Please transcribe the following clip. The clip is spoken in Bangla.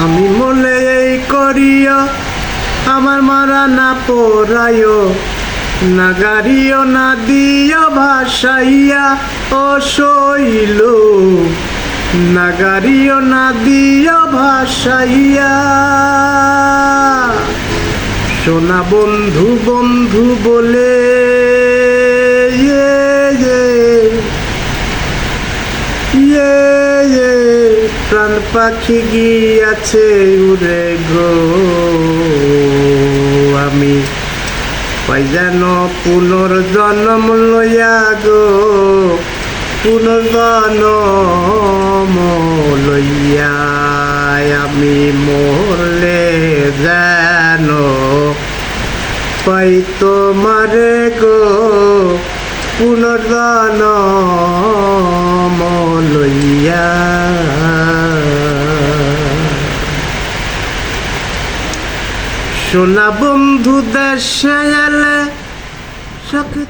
আমি মনে এই করিও আমার মারা না পোড়াইও, না গাড়িও না দিও ভাসাইয়া ও শৈল, না গাড়িও না দিও ভাসাইয়া। সোনা বন্ধু বন্ধু বলে প্রাণ পাখি গিয়াছে উড়ে গো, আমি পাই যেন পুনর্জন্ম লইয়া গো, পুনর্জন্ম লইয়া। আমি মরলে যেন পাই তোমারে গো, পুনর্জন্ম লইয়া। সোনা বন্ধু দেশে এলে সখী